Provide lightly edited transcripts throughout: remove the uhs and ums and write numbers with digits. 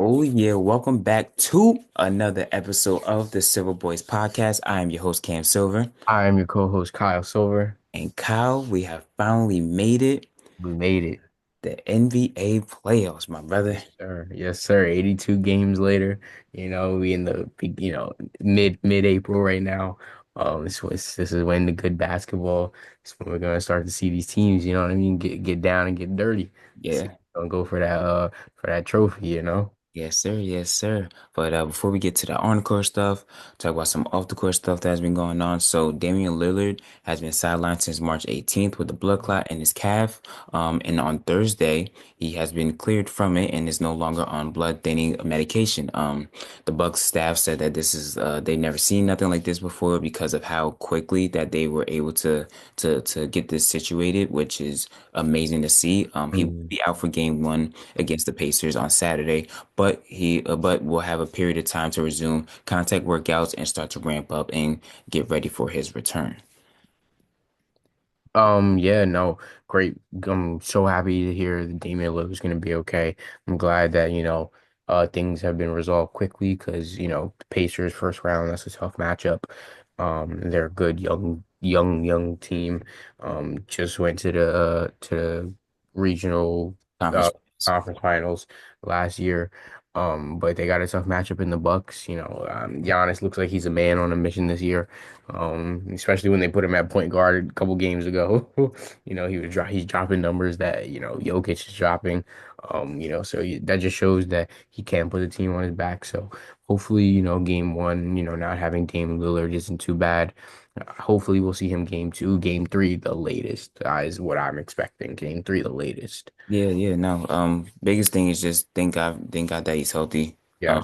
Oh yeah, welcome back to another episode of the Silver Boys podcast. I am your host Cam Silver, I am your co-host Kyle Silver. and Kyle, we have finally made it, We made it. the NBA playoffs, my brother. Yes, sir. Yes, sir. 82 games later, we in the mid-April right now. This is when the good basketball is when we're gonna start to see these teams, you know what I mean, get down and get dirty. See, Yeah. don't go for that trophy, you know. Yes, sir. Yes, sir. But before we get to the on-court stuff, talk about some off-the-court stuff that's been going on. So Damien Lillard has been sidelined since March 18th with a blood clot in his calf. And on Thursday, he has been cleared from it and is no longer on blood thinning medication. The Bucks staff said that this is they never seen nothing like this before because of how quickly that they were able to get this situated, which is amazing to see. He will Mm. be out for game one against the Pacers on Saturday, but will have a period of time to resume contact workouts and start to ramp up and get ready for his return. Yeah, no, great. I'm so happy to hear that Damian Lillard is going to be okay. I'm glad that, things have been resolved quickly because, the Pacers first round, that's a tough matchup. They're a good young team. Just went to the regional uh Conference. Finals. conference finals last year. But they got a tough matchup in the Bucks. Giannis looks like he's a man on a mission this year. Especially when they put him at point guard a couple games ago. He's dropping numbers that, Jokic is dropping. That just shows that he can put the team on his back. So hopefully, game one, not having Dame Lillard isn't too bad. Hopefully we'll see him game two, game three, the latest, is what I'm expecting. Game three, the latest. Yeah, yeah, no. Biggest thing is just thank God that he's healthy. Um,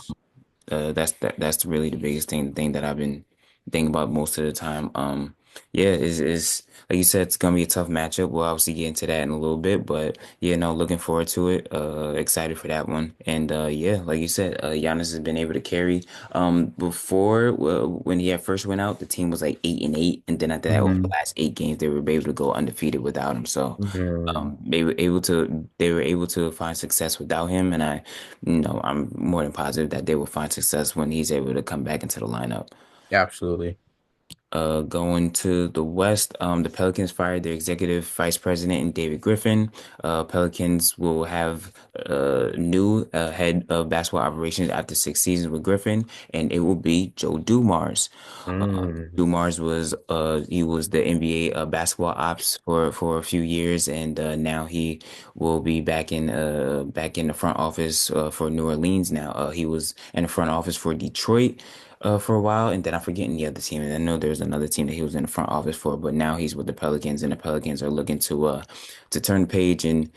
Yes. that's really the biggest thing that I've been thinking about most of the time. Yeah, is like you said, it's gonna be a tough matchup. We'll obviously get into that in a little bit, but yeah, no, looking forward to it. Excited for that one. And yeah, like you said, Giannis has been able to carry. Before when he had first went out, the team was like 8-8, and then after that, over the Hmm. last 8 games, they were able to go undefeated without him. So Hmm. they were able to find success without him, and I'm more than positive that they will find success when he's able to come back into the lineup. Absolutely. Going to the West, the Pelicans fired their executive vice president and David Griffin. Pelicans will have a new head of basketball operations after 6 seasons with Griffin, and it will be Joe Dumars. Mm. Dumars was he was the NBA basketball ops for a few years, and now he will be back in the front office for New Orleans. Now he was in the front office for Detroit for a while, and then I'm forgetting the other team. And I know there's another team that he was in the front office for, but now he's with the Pelicans, and the Pelicans are looking to turn the page and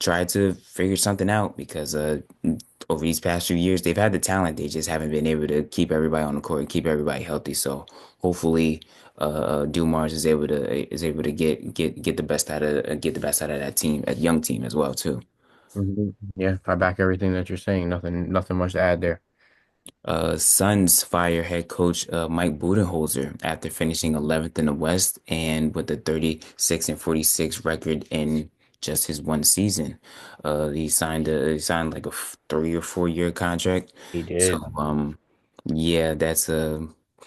try to figure something out because over these past few years they've had the talent, they just haven't been able to keep everybody on the court and keep everybody healthy. So hopefully, Dumars is able to get the best out of that team, a young team as well too. Mhm. Yeah, I back everything that you're saying. Nothing much to add there. Suns fire head coach Mike Budenholzer after finishing 11th in the West and with a 36-46 record in just his one season. He signed like a 3 or 4 year contract. He So did. yeah, that's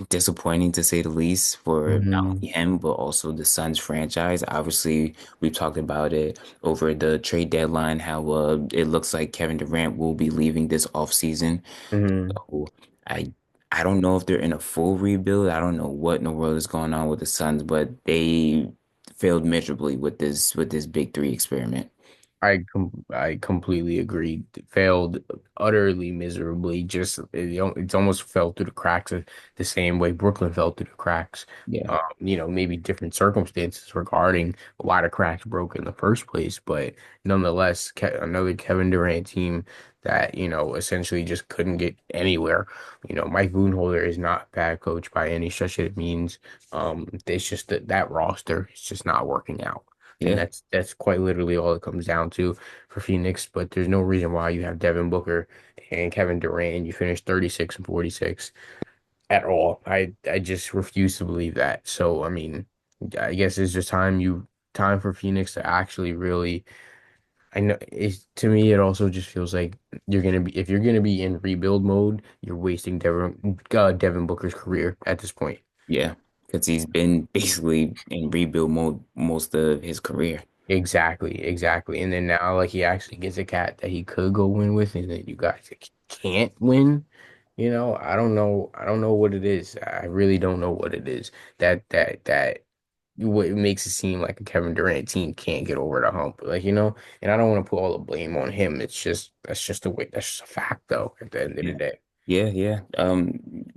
disappointing to say the least for not Hmm. only him but also the Suns franchise. Obviously, we've talked about it over the trade deadline how it looks like Kevin Durant will be leaving this offseason. Hmm. So I I don't know if they're in a full rebuild. I don't know what in the world is going on with the Suns, but they failed miserably with this big three experiment. I completely agree. Failed utterly miserably. It's almost fell through the cracks the same way Brooklyn fell through the cracks. Yeah. Maybe different circumstances regarding why the cracks broke in the first place, but nonetheless, another Kevin Durant team that essentially just couldn't get anywhere. Mike Budenholzer is not a bad coach by any stretch of the means. It's just that roster is just not working out. And Yeah. that's quite literally all it comes down to for Phoenix. But there's no reason why you have Devin Booker and Kevin Durant. You finished 36 and 46 at all. I just refuse to believe that. So I mean, I guess it's just time for Phoenix to actually really I know it's to me it also just feels like you're gonna be if you're gonna be in rebuild mode, you're wasting Devin Booker's career at this point. Yeah, because he's been basically in rebuild mode most of his career. Exactly, exactly. And then now like he actually gets a cat that he could go win with, and then you guys can't win. You know, I don't know what it is. I really don't know what it is that what makes it seem like a Kevin Durant team can't get over the hump. Like, and I don't want to put all the blame on him. It's just that's just the way that's just a fact though at the end of the Yeah. day. Yeah, yeah.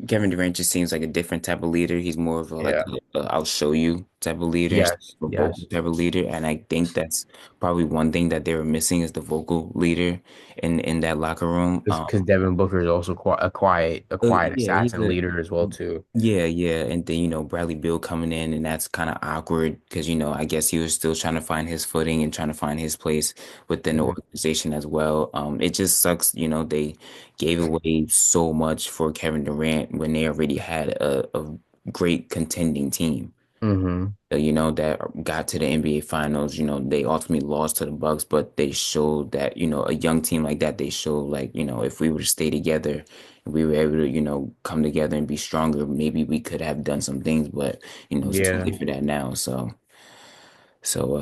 Kevin Durant just seems like a different type of leader. He's more of a like Yeah. I'll show you type of leader instead Yes, of a vocal yes. type of leader. And I think that's probably one thing that they were missing is the vocal leader in that locker room. Because Devin Booker is also a quiet Yeah, he's assassin a leader as well too. yeah, yeah. And then, Bradley Beal coming in, and that's kind of awkward because, I guess he was still trying to find his footing and trying to find his place within the Mhm. organization as well. It just sucks, they gave away so much for Kevin Durant when they already had a great contending team. Hmm. That got to the NBA Finals. They ultimately lost to the Bucks, but they showed that, a young team like that, they showed like, if we were to stay together, if we were able to, come together and be stronger, maybe we could have done some things, but, it's too Yeah. late for that now. So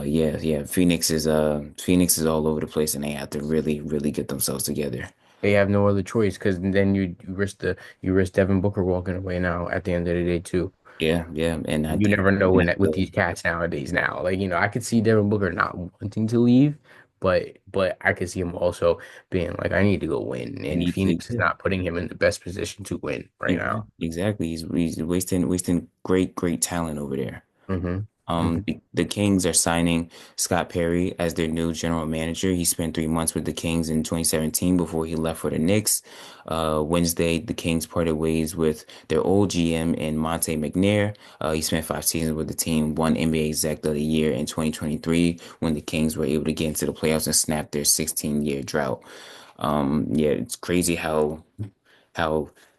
yeah, yeah, Phoenix is all over the place and they have to really, really get themselves together. They have no other choice because then you risk Devin Booker walking away now at the end of the day too. Yeah, yeah. And I You think never know we when have that with to, these cats nowadays now. Like, I could see Devin Booker not wanting to leave, but I could see him also being like, I need to go win. I And need to, Phoenix is yeah. not putting him in the best position to win right now. Exactly. He's wasting great, great talent over there. Hmm. Hmm. The Kings are signing Scott Perry as their new general manager. He spent 3 months with the Kings in 2017 before he left for the Knicks. Wednesday, the Kings parted ways with their old GM in Monte McNair. He spent 5 seasons with the team, won NBA Exec of the Year in 2023 when the Kings were able to get into the playoffs and snap their 16-year drought. Yeah, it's crazy how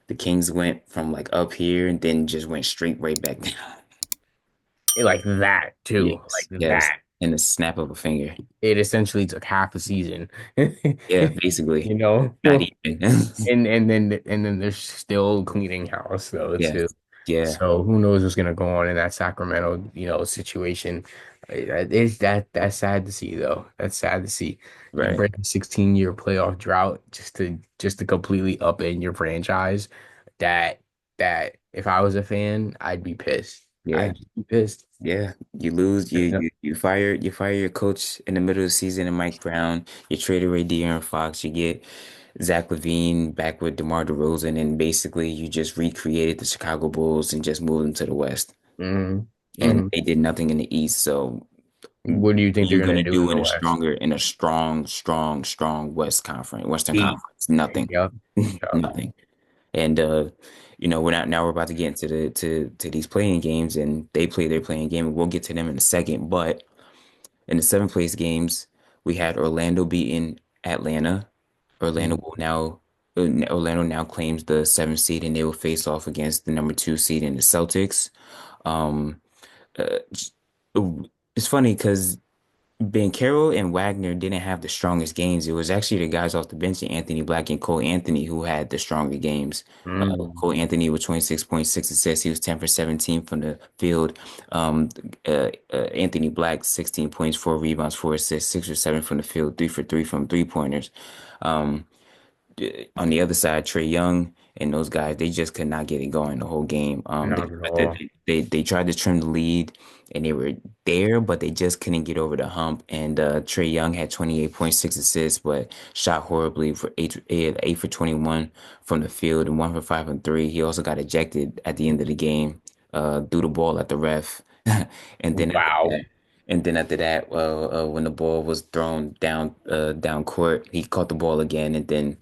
the Kings went from like up here and then just went straight right back down. Like that too, Yes, like yes, that. in the snap of a finger. It essentially took half a season, Yeah, basically, you know. not even. And then they're still cleaning house though Yeah, too. yeah, So who knows what's gonna go on in that Sacramento, situation. It's that's sad to see though. That's sad to see. You right. break a 16-year playoff drought just to completely upend your franchise. That that if I was a fan, I'd be pissed. Yeah, I'd be pissed. yeah. You lose. You Yeah. you you fire your coach in the middle of the season and Mike Brown. You trade away De'Aaron Fox. You get Zach LaVine back with DeMar DeRozan, and basically you just recreated the Chicago Bulls and just moved them to the West. Hmm. And Hmm. they did nothing in the East. So what What do you think are they're you gonna gonna do in do the West? in a strong Western Deep. Conference? Nothing. Yep. Yep. Nothing. And we're about to get into to these playing games and they play their playing game and we'll get to them in a second. But in the seventh place games, we had Orlando beating Atlanta. Orlando will now Orlando now claims the seventh seed and they will face off against the number 2 seed in the Celtics. Um, uh, it's funny because Ben Carroll and Wagner didn't have the strongest games. It was actually the guys off the bench, Anthony Black and Cole Anthony, who had the stronger games. Mm. Cole Anthony with 26.6 assists. He was 10 for 17 from the field. Anthony Black, 16 points, 4 rebounds, 4 assists, 6 or 7 from the field, 3 for 3 from three-pointers. Um, on the other side, Trey Young and those guys, they just could not get it going the whole game. Not at all. They tried to trim the lead and they were there, but they just couldn't get over the hump. And Trey Young had 28.6 assists, but shot horribly for eight for 21 from the field and 1 for 5 from three. He also got ejected at the end of the game, threw the ball at the ref. And then after Wow. that, when the ball was thrown down court, he caught the ball again, and then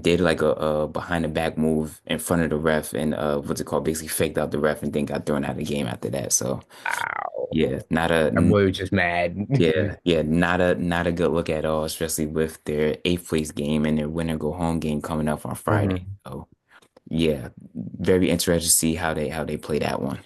did like a behind the back move in front of the ref and what's it called? Basically faked out the ref and then got thrown out of the game after that. So Wow. yeah, That boy was just mad. yeah, not a good look at all, especially with their eighth place game and their winner go home game coming up on Friday. Hmm. So yeah, very interested to see how they play that one.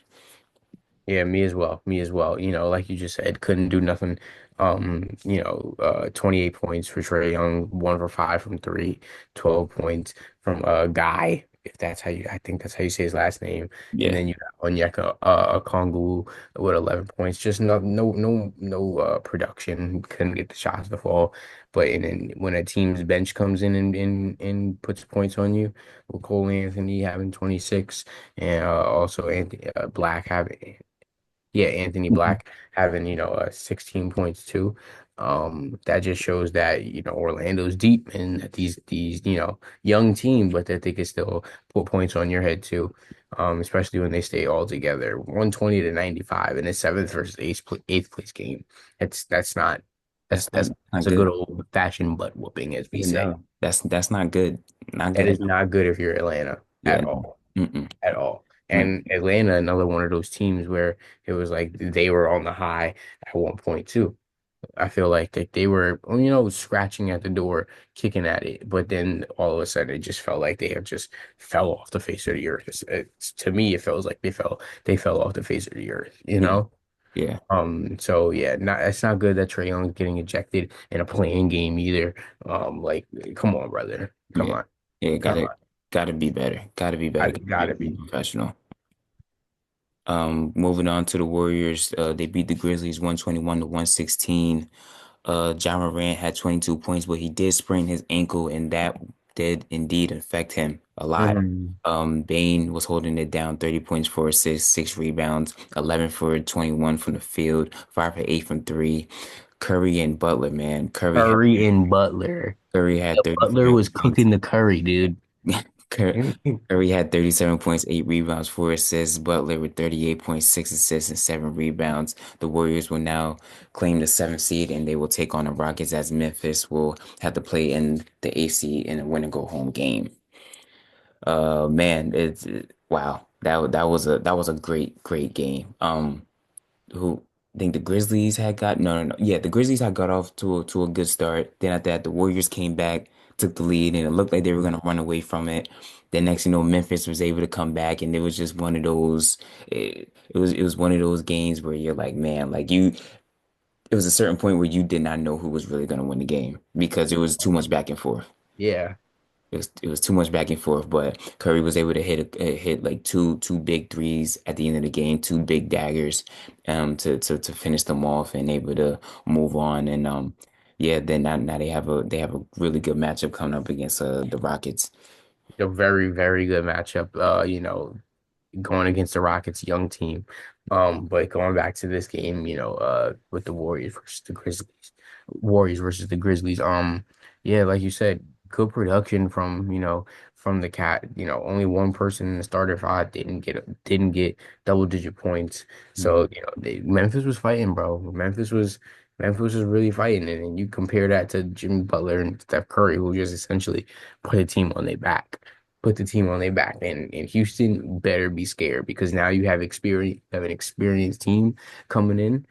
Yeah, me as well. Me as well. Like you just said, couldn't do nothing 28 points for Trae Young, 1 for 5 from three, 12 points from Guy, if that's how you, I think that's how you say his last name. And Yeah. then you got Onyeka Okongwu with 11 points. Just no production. Couldn't get the shots to fall. But and then when a team's bench comes in and puts points on you, with Cole Anthony having 26 and also Anthony Black having yeah, Anthony Mhm. Black having, 16 points too. That just shows that, Orlando's deep and that these, young team, but that they can still put points on your head too. Especially when they stay all together. 120 to 95 in the seventh versus eighth place game. That's not That's not, that's not a good good. old fashioned butt whooping, as we Yeah, say. no, that's not good. Not That good at is all. not good if you're Atlanta Yeah. at No. all. Mm-mm. At all. Mm. And Atlanta, another one of those teams where it was like they were on the high at one point too. I feel like that they were, scratching at the door, kicking at it, but then all of a sudden it just felt like they have just fell off the face of the earth. To me, it feels like they fell off the face of the earth, you Yeah. know? Yeah. So yeah, it's not good that Trae Young's getting ejected in a playing game either. Like, come on, brother. Come Yeah. on. Yeah. Come Gotta on. gotta be better. Gotta be better. Gotta Gotta be be. professional. Moving on to the Warriors, they beat the Grizzlies 121 to 116. Ja Morant had 22 points, but he did sprain his ankle, and that did indeed affect him a lot. Mhm. Bane was holding it down, 30 points, 4 assists, 6 rebounds, 11 for 21 from the field, 5 for 8 from three. Curry and Butler, man. Curry and Butler. Curry Yeah, had Butler 37 was points. cooking the curry, dude. Cur- Curry had 37 points, 8 rebounds, 4 assists. Butler with 38.6 assists and 7 rebounds. The Warriors will now claim the seventh seed and they will take on the Rockets as Memphis will have to play in the eighth seed in a win and go home game. Man, it's wow. That was a great game. Who I think the Grizzlies had got no. Yeah, the Grizzlies had got off to a good start. Then after that, the Warriors came back, took the lead, and it looked like they were gonna run away from it. Then next, Memphis was able to come back, and it was just one of those. It was one of those games where you're like, man, like you. It was a certain point where you did not know who was really gonna win the game because it was too much back and forth. Yeah. It was too much back and forth, but Curry was able to hit like two big threes at the end of the game, two big daggers, to finish them off and able to move on. And yeah, then now they have a really good matchup coming up against the Rockets. A very, very good matchup. Going against the Rockets young team. But going back to this game, with the Warriors versus the Grizzlies. Yeah, like you said, good production from the cat. Only one person in the starter five didn't get double-digit points. Mhm. So, Memphis was fighting, bro. Memphis was really fighting, and then you compare that to Jimmy Butler and Steph Curry, who just essentially put a team on their back and Houston better be scared because now you have an experienced team coming in,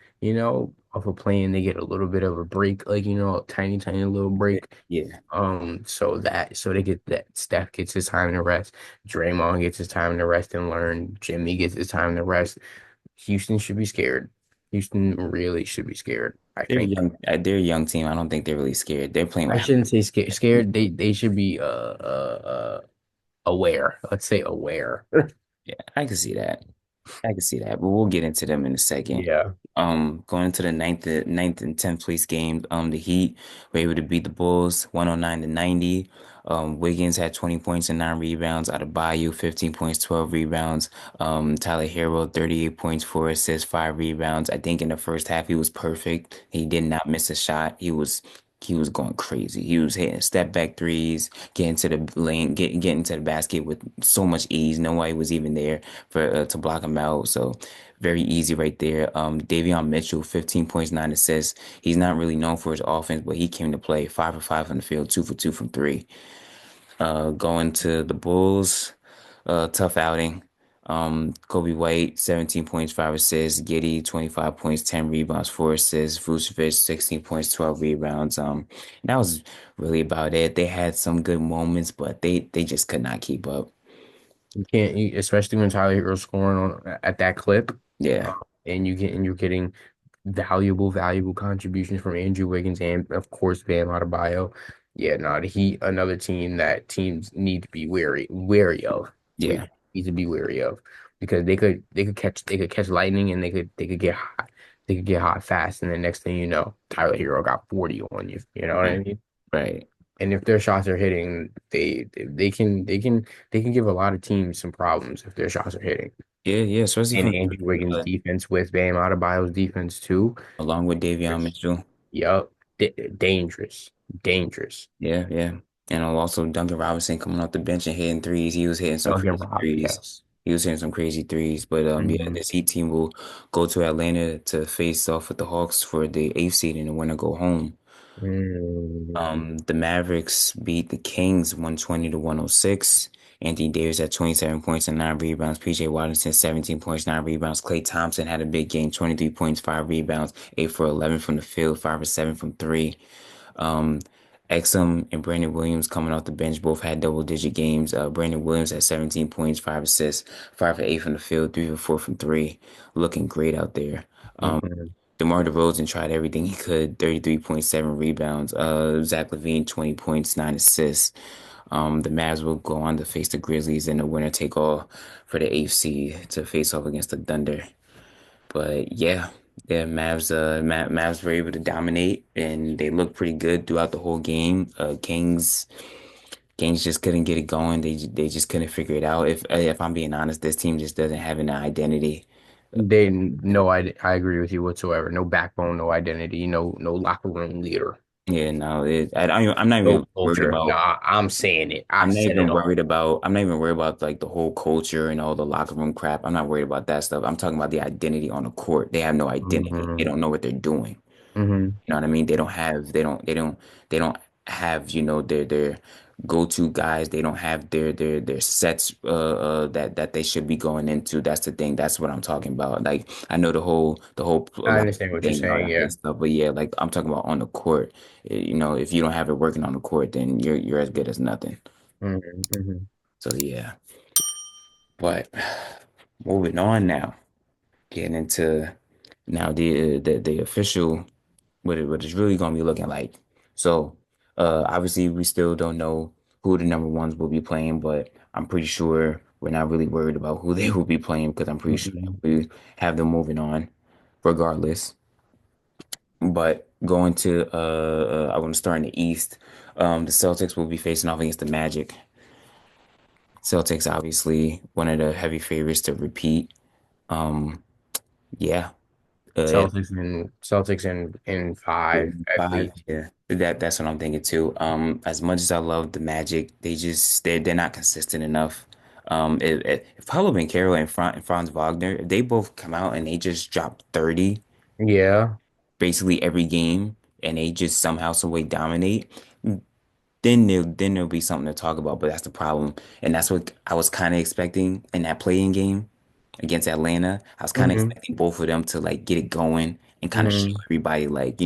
off of playing, they get a little bit of a break, like, a tiny little break. Yeah, So they get that. Steph gets his time to rest. Draymond gets his time to rest and learn. Jimmy gets his time to rest. Houston should be scared. Houston really should be scared, I they're think. young. They're a young team. I don't think they're really scared. They're playing I with. shouldn't say scared. Scared. They should be aware. Let's say aware. Yeah, I can see that. I can see that, but we'll get into them in a second. Yeah. Going into the ninth and tenth place game, the Heat were able to beat the Bulls 109 to 90. Wiggins had 20 points and 9 rebounds. Out of Bayou, 15 points, 12 rebounds. Tyler Hero, 38 points, 4 assists, 5 rebounds. I think in the first half he was perfect. He did not miss a shot. He was going crazy. He was hitting step back threes, getting to the lane, getting to the basket with so much ease. Nobody was even there to block him out. So very easy right there. Davion Mitchell, 15 points, 9 assists. He's not really known for his offense, but he came to play 5 for 5 on the field, 2 for 2 from three. Going to the Bulls, tough outing. Kobe White, 17 points, 5 assists. Giddy, 25 points, 10 rebounds, 4 assists. Vucevic, 16 points, 12 rebounds. That was really about it. They had some good moments, but they just could not keep up. You can't, especially when Tyler Herro's scoring at that clip, Yeah. and you're getting valuable contributions from Andrew Wiggins and of course Bam Adebayo. Yeah, no, the Heat, another team that teams need to be wary of. Yeah. Need to be wary of because they could catch lightning and they could get hot. They could get hot fast, and the next thing you know, Tyler Hero got 40 on you. You know what I Right. mean? Right. And if their shots are hitting, they can give a lot of teams some problems if their shots are hitting. Yeah, yeah, especially And from Andrew Wiggins' defense with Bam Adebayo's defense too. along with Davion It's, Mitchell. yup, dangerous, dangerous. Yeah, yeah. And also Duncan Robinson coming off the bench and hitting threes. He was hitting some Duncan crazy Rob, threes. yes. He was hitting some crazy threes. But yeah, Hmm. this Heat team will go to Atlanta to face off with the Hawks for the eighth seed and the winner go home. Mm, The Mavericks beat the Kings 120 to 106. Anthony Davis had 27 points and 9 rebounds. PJ Washington 17 points, 9 rebounds. Klay Thompson had a big game, 23 points, 5 rebounds, 8 for 11 from the field, 5 for 7 from three. Um, Exum and Brandon Williams coming off the bench both had double-digit games. Brandon Williams had 17 points, 5 assists, 5 for 8 from the field, 3 for 4 from three. Looking great out there. mhm. DeMar DeRozan tried everything he could, 33.7 rebounds. Zach LaVine, 20 points, 9 assists. The Mavs will go on to face the Grizzlies in the winner take all for the eighth seed to face off against the Thunder. But yeah, yeah, Mavs were able to dominate and they looked pretty good throughout the whole game. Kings just couldn't get it going. They just couldn't figure it out. If I'm being honest, this team just doesn't have an identity. They no, I agree with you whatsoever. No backbone, no identity, no locker room leader, Yeah, no, I'm not no even worried culture. about. Nah, I'm saying it. I said it all. I'm not even worried about like the whole culture and all the locker room crap. I'm not worried about that stuff. I'm talking about the identity on the court. They have no identity. They Hmm. don't know what they're doing. Hmm. You know what I mean? They don't have their go-to guys. They don't have their sets that they should be going into. That's the thing. That's what I'm talking about. Like I know the whole I locker understand room what you're thing and all saying. that Yeah. good stuff. But yeah, like I'm talking about on the court. If you don't have it working on the court, then you're as good as nothing. Hmm. Hmm. So yeah. But moving on now, getting into now the official what it's really gonna be looking like. So obviously we still don't know who the number ones will be playing, but I'm pretty sure we're not really worried about who they will be playing because I'm pretty sure Hmm. we have them moving on regardless. But going to I want to start in the East. The Celtics will be facing off against the Magic. Celtics obviously one of the heavy favorites to repeat. Um, yeah. Uh, Celtics in five at Five, least. yeah. That's what I'm thinking too. As much as I love the Magic, they're not consistent enough. If Paolo Banchero and Franz Wagner, if they both come out and they just drop 30 Yeah. basically every game and they just somehow some way dominate, then there'll be something to talk about. But that's the problem, and that's what I was kind of expecting in that playing game against Atlanta. I was kind of Hmm. expecting both of them to like get it going and kind of show Hmm. everybody like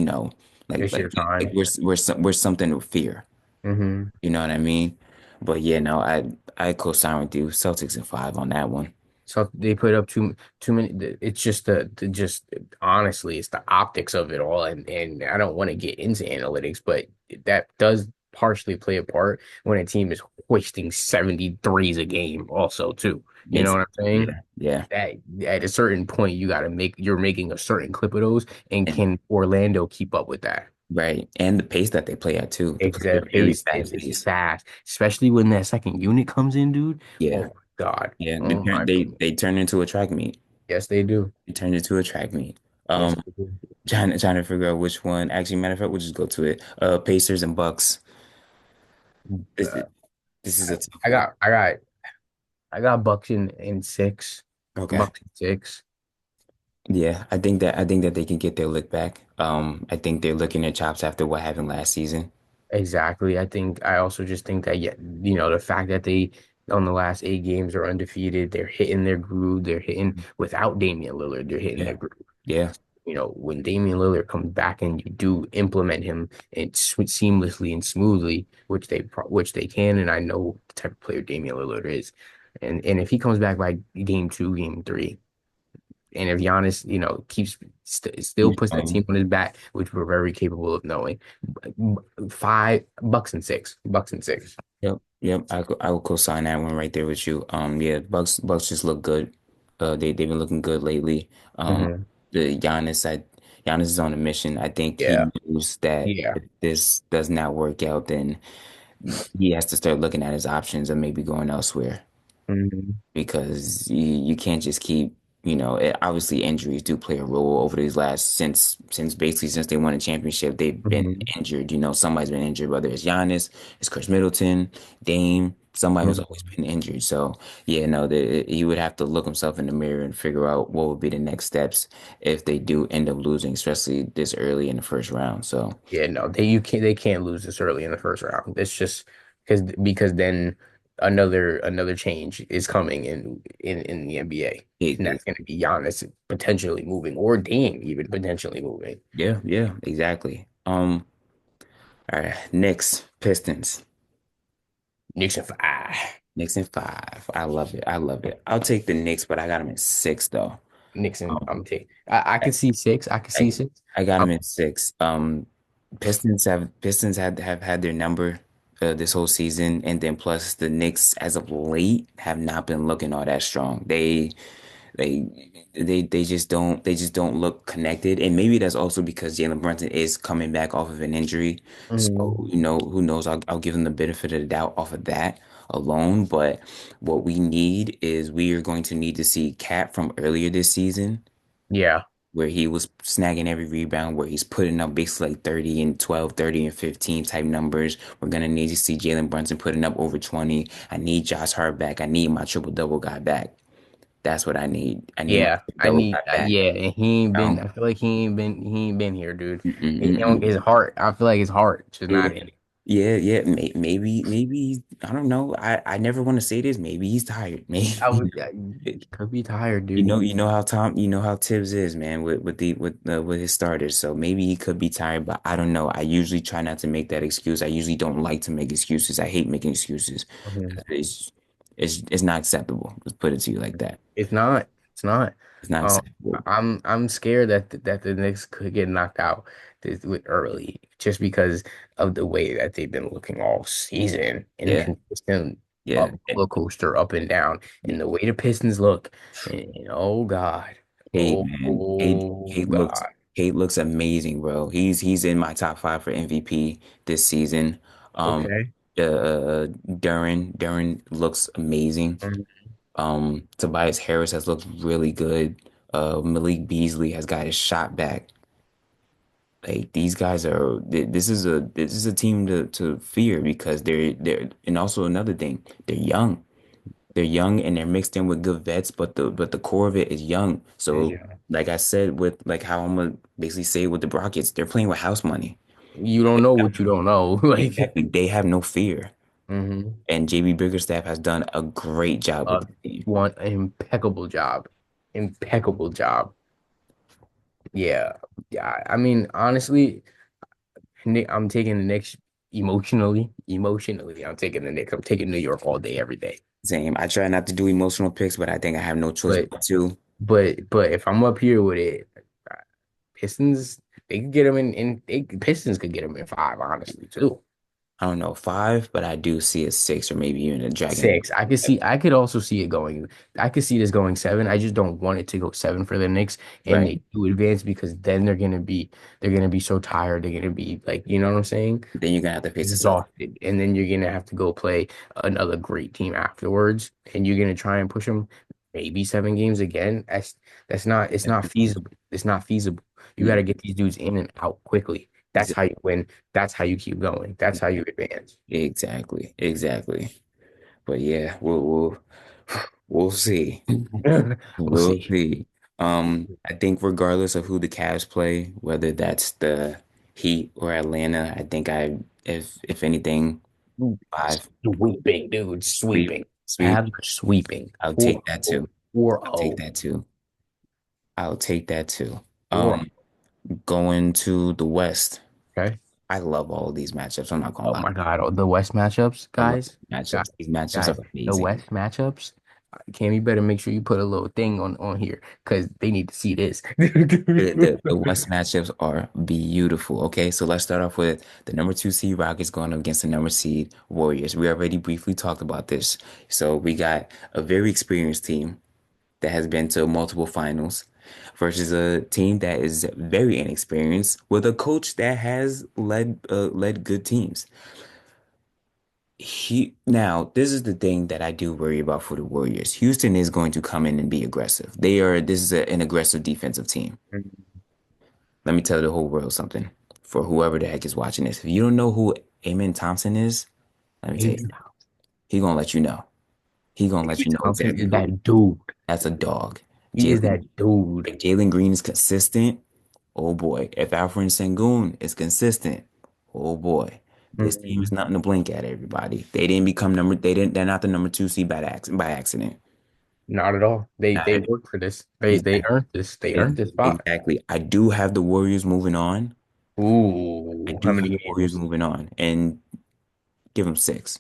like It's like your time. we're something to fear. Hmm. You know what I mean? But yeah, no, I co-sign with you. Celtics in five on that one. So they put up too many. It's just the just honestly, it's the optics of it all, and I don't want to get into analytics, but that does partially play a part when a team is hoisting 73s a game, also too. You know what I'm Basically, saying? yeah, yeah, That at a certain point, you're making a certain clip of those, and and can Orlando keep up with that? right, and the pace that they play at too. They play at Exact a very pace fast is pace. fast, especially when that second unit comes in, dude. Oh Yeah, my God. yeah. Oh my goodness. They turn into a track meet. Yes, they do. It turned into a track meet. Yes, Um, they do. trying to figure out which one. Actually, matter of fact, we'll just go to it. Pacers and Bucks. This Uh, is this is a tough I one. got I got I got Bucks in six. Okay. Bucks in six. Yeah, I think that they can get their lick back. I think they're licking their chops after what happened last season. Exactly. I also just think that yeah, the fact that they on the last 8 games are undefeated, they're hitting their groove, they're hitting without Damian Lillard, they're hitting Yeah, their groove. yeah, When Damian Lillard comes back and you do implement him and seamlessly and smoothly, which they can, and I know the type of player Damian Lillard is, and if he comes back by game 2, game 3, And if Giannis, keeps still puts that team on his back, which we're very capable of knowing, five Bucks and six, Bucks and six. Yep, yep. I will co-sign that one right there with you. Yeah, Bucks just look good. They've been looking good lately. Hmm. The Giannis is on a mission. I think he Yeah, knows that yeah. if this does not work out, then he has to start looking at his options and maybe going elsewhere Hmm. because you can't just keep, obviously injuries do play a role over these last since basically since they won a championship, they've been Hmm. injured. Somebody's been injured, whether it's Giannis, it's Chris Middleton, Dame, somebody who's always been injured. So yeah, no, he would have to look himself in the mirror and figure out what would be the next steps if they do end up losing, especially this early in the first round. So Yeah, no, they can't lose this early in the first round. It's just because then another change is coming in the NBA, and it, that's going to be Giannis potentially moving, or Dame even potentially moving. yeah, yeah, exactly. All right, Knicks, Pistons. Knicks in five. Knicks in five. I love it. I love it. I'll take the Knicks, but I got them in six though. Nixon, Um, I'm taking. I I, can see six. I can see I, six. I got Um, them in six. Pistons have had their number this whole season, and then plus the Knicks as of late have not been looking all that strong. They they just don't look connected, and maybe that's also because Jalen Brunson is coming back off of an injury. So mhm. who knows? I'll give them the benefit of the doubt off of that alone. But what we need is we are going to need to see Cat from earlier this season, Yeah, where he was snagging every rebound, where he's putting up basically like 30 and 12, 30 and 15 type numbers. We're gonna need to see Jalen Brunson putting up over 20. I need Josh Hart back. I need my triple double guy back. That's what I need. I need my yeah. I double guy need. back. Yeah, and he ain't been. Um, I feel like he ain't been here, dude. mm, mm, mm, His mm. heart. I feel like his heart just Yeah, not in it. yeah. Maybe I don't know. I never want to say this. Maybe he's tired. I Maybe would. Could be tired, you dude. know you know how Tibbs is, man, with his starters. So maybe he could be tired, but I don't know. I usually try not to make that excuse. I usually don't like to make excuses. I hate making excuses. Mhm. It's it's not acceptable. Let's put it to you like that. It's not. It's not. It's not Um, acceptable. I'm scared that the Knicks could get knocked out with early just because of the way that they've been looking all season and Yeah, consistent yeah. up roller coaster up and down and the way the Pistons look. And oh God. Cade, Oh, man. oh God. Cade looks amazing, bro. He's in my top five for MVP this season. Um, Okay. Duran looks amazing. Mhm. Tobias Harris has looked really good. Malik Beasley has got his shot back. Like these guys are this is a team to fear because they're and also another thing, they're young. They're young and they're mixed in with good vets, but the core of it is young. So Yeah. like I said, with like how I'm gonna basically say with the Rockets, they're playing with house money. You don't know what you don't know. Like, Exactly. They have no fear. hmm And JB Biggerstaff has done a great job with the team. one impeccable job. Impeccable job. Yeah. Yeah. I mean, honestly, I'm taking the Knicks emotionally. Emotionally, I'm taking the Knicks. I'm taking New York all day, every day. Same. I try not to do emotional picks, but I think I have no choice But but to. but if I'm up here with it, uh, Pistons, they could get them Pistons could get them in five, honestly, too. I don't know, five, but I do see a six or maybe even a dragging. Six. I could also see it going. I could see this going seven. I just don't want it to go seven for the Knicks and Right. they do advance because then they're gonna be so tired. They're gonna be like, you know what I'm saying? Then you're gonna have to face the Celtics. Exhausted. And then you're gonna have to go play another great team afterwards. And you're gonna try and push them maybe 7 games again. That's not it's not feasible. It's not feasible. You gotta Mm, get these dudes in and out quickly. That's how you win. That's how you keep going. That's how you advance. exactly. Exactly. But yeah, we'll see. We'll We'll see. see. I think regardless of who the Cavs play, whether that's the Heat or Atlanta, I think if anything, five Sweeping, dude, sweep, sweeping. sweep. Cavs are sweeping. I'll take that 4-0. too. I'll take 4-0. that too. I'll take that too. 4. Going to the West. Okay. I love all of these matchups. I'm not gonna Oh lie. my God. Oh, the West matchups, I love guys. these matchups. Guys, These matchups guys, are the amazing. West matchups. Cam, you better make sure you put a little thing on here because they need to see this. The West matchups are beautiful. Okay, so let's start off with the number two seed Rockets going up against the number seed Warriors. We already briefly talked about this. So we got a very experienced team that has been to multiple finals versus a team that is very inexperienced with a coach that has led good teams. Now, this is the thing that I do worry about for the Warriors. Houston is going to come in and be aggressive. This is an aggressive defensive team. Let me tell the whole world something. For whoever the heck is watching this, if you don't know who Amen Thompson is, let me tell you, Amen. he gonna let you know. He gonna let you know Thompson exactly is who. that dude. That's a dog. He is Jalen, that dude. if Jalen Green is consistent, oh boy. If Alfred Sengun is consistent, oh boy. This team is Mhm. nothing to blink at, everybody. They're not the number two seed by accident. Not at all. They Not worked for this. They exactly. earned this. They earned this spot. Exactly. I do have the Warriors moving on. I Ooh, how do have many the Warriors games? moving on and give them six.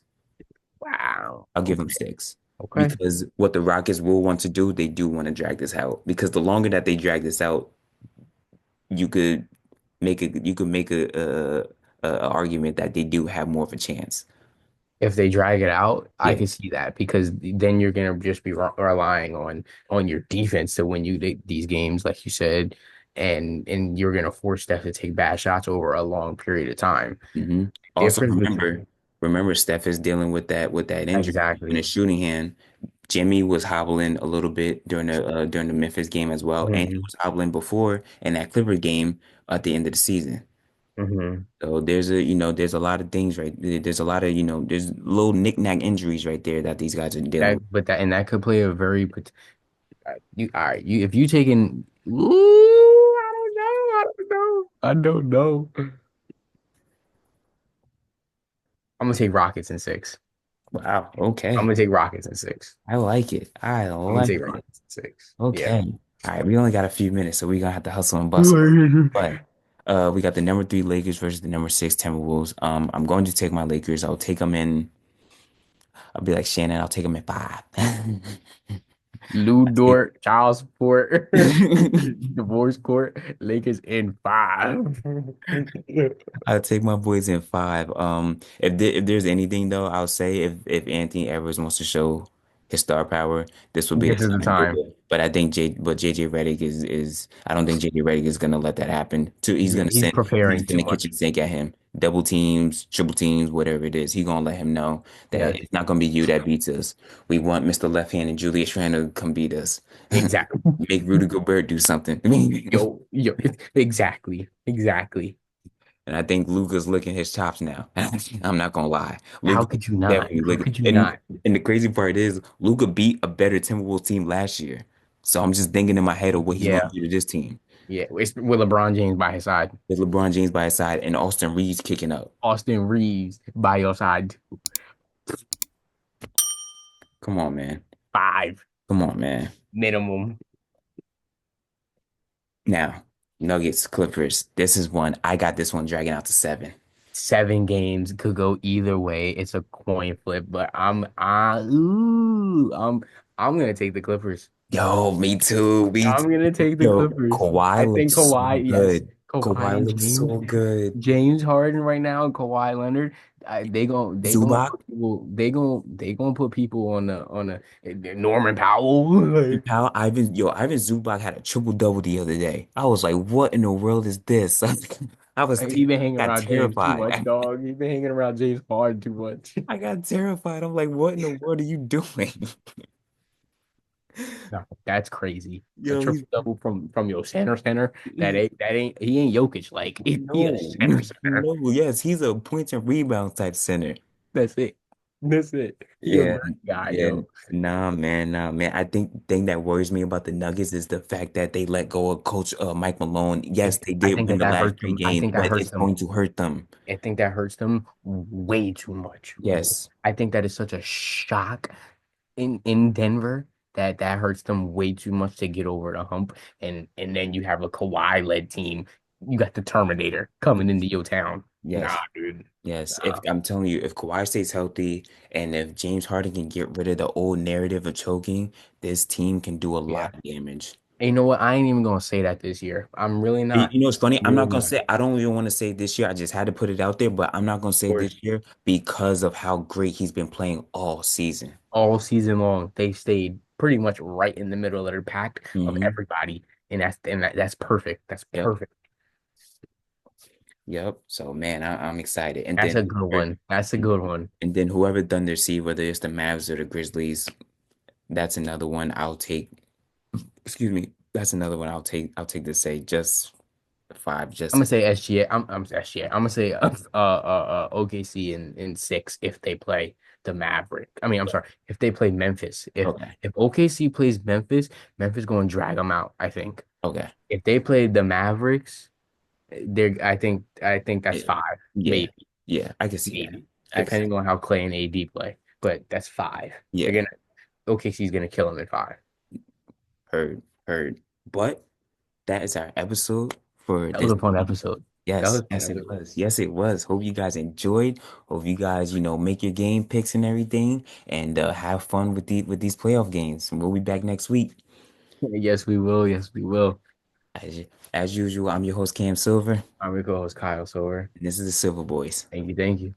Wow. I'll give them Okay. six Okay. because what the Rockets will want to do, they do want to drag this out because the longer that they drag this out, you could make a argument that they do have more of a chance. If they drag it out, I Yeah. can see that because then you're gonna just be relying on your defense to win you these games, like you said, and you're gonna force Steph to take bad shots over a long period of time. Also, Difference between remember, Steph is dealing with that injury in exactly. his shooting hand. Jimmy was hobbling a little bit during the Memphis game as well, and he Hmm. was hobbling before in that Clipper game at the end of the season. Hmm. So there's a lot of things right there. There's a lot of there's little knick-knack injuries right there that these guys are dealing with. That could play a very you all right. You if you taking ooh, I don't know. I'm gonna take Rockets in six. Wow. I'm Okay. gonna take Rockets in six. I like it. I I'm gonna like take it. Rockets in six. Yeah. Okay. All right. We only got a few minutes, so we're gonna have to hustle and bustle. But we got the number three Lakers versus the number six Timberwolves. I'm going to take my Lakers. I'll take them in. I'll be like Shannon. I'll take them in five. Lou I take Dort, child support, divorce court, Lakers in five. I'll take my boys in five. If there's anything though, I'll say if Anthony Edwards wants to show his star power, this will be the This is the time to do time. it. But I think JJ Redick is I don't think JJ Redick is gonna let that happen. Yeah, he's He's gonna preparing send too the much. kitchen sink at him. Double teams, triple teams, whatever it is. He gonna let him know that Yes, it's not gonna be you that beats us. We want Mr. Left Hand and Julius Randle to come beat us. exactly. Make Rudy Gobert do something. Yo, exactly, exactly. And I think Luka's licking his chops now. I'm not gonna lie. How Luka could you not? definitely How licking. could you And not? and the crazy part is Luka beat a better Timberwolves team last year. So I'm just thinking in my head of what he's gonna Yeah, do to this team. yeah. It's with LeBron James by his side, With LeBron James by his side and Austin Reeves kicking up. Austin Reeves by your side. Come on, man. Five Come on, man. minimum. Now, Nuggets, Clippers. This is one. I got this one dragging out to seven. 7 games could go either way. It's a coin flip, but I'm gonna take the Clippers. Yo, me too. Me I'm gonna too. take the Yo, Clippers. I Kawhi think looks so Kawhi, yes, good. Kawhi Kawhi and looks so good. James Harden right now, and Kawhi Leonard, they gonna Zubac. put people they gonna put people on the Norman Powell. Like, Pal, Ivan Zubac had a triple double the other day. I was like, what in the world is this? I was, he been hanging got around James too much, terrified. dog. He been hanging around James Harden too much. I got terrified. I'm like, what in the world are you doing? No, that's crazy. A Yo, triple double from your center. That ain't he ain't Jokic like he a no, center. no, yes, he's a points and rebounds type center. That's it. That's it. He a Yeah, burn guy, yeah, yo. nah, man. I think thing that worries me about the Nuggets is the fact that they let go of Coach Mike Malone. Yes, they I did think win the that last hurts three them. I games, think that but hurts it's them. going to hurt them. I think that hurts them way too much. Yes. I think that is such a shock in Denver that hurts them way too much to get over the hump. And then you have a Kawhi led team. You got the Terminator coming into your town. Nah, Yes. dude. Yes. If Nah. I'm telling you, if Kawhi stays healthy and if James Harden can get rid of the old narrative of choking, this team can do a Yeah. lot of damage. And you know what? I ain't even gonna say that this year. I'm really not. You know, it's funny. I'm Really not gonna not. say I don't even want to say this year. I just had to put it out there, but I'm not gonna Of say this course. year because of how great he's been playing all season. All season long, they stayed pretty much right in the middle of their pack of Hmm. everybody, and that's perfect. That's Yep. perfect. Yep. So man, I'm excited. That's a good one. That's a good one. And then whoever Thunder see, whether it's the Mavs or the Grizzlies, that's another one I'll take. Excuse me. That's another one I'll take to say just five, I'm just gonna say SGA. I'm SGA. I'm gonna say OKC in six if they play the Maverick. I mean, I'm sorry, if they play Memphis. okay. If OKC plays Memphis, Memphis going to drag them out, I think. Okay. If they play the Mavericks, they're I think that's Yeah. five, Yeah. maybe, Yeah. I can see that. maybe, I can see. depending on how Clay and AD play. But that's five. They're Yeah. gonna OKC's gonna kill them in five. Heard. Heard. But that is our episode for That was this a fun week. episode. That was Yes, a fun yes, it episode. was. Yes, it was. Hope you guys enjoyed. Hope you guys, make your game picks and everything, and have fun with these playoff games. And we'll be back next week. Yes, we will. Yes, we will. As usual, I'm your host Cam Silver, I'm your co-host Kyle Sower. and this is the Silver Boys. Thank you. Thank you.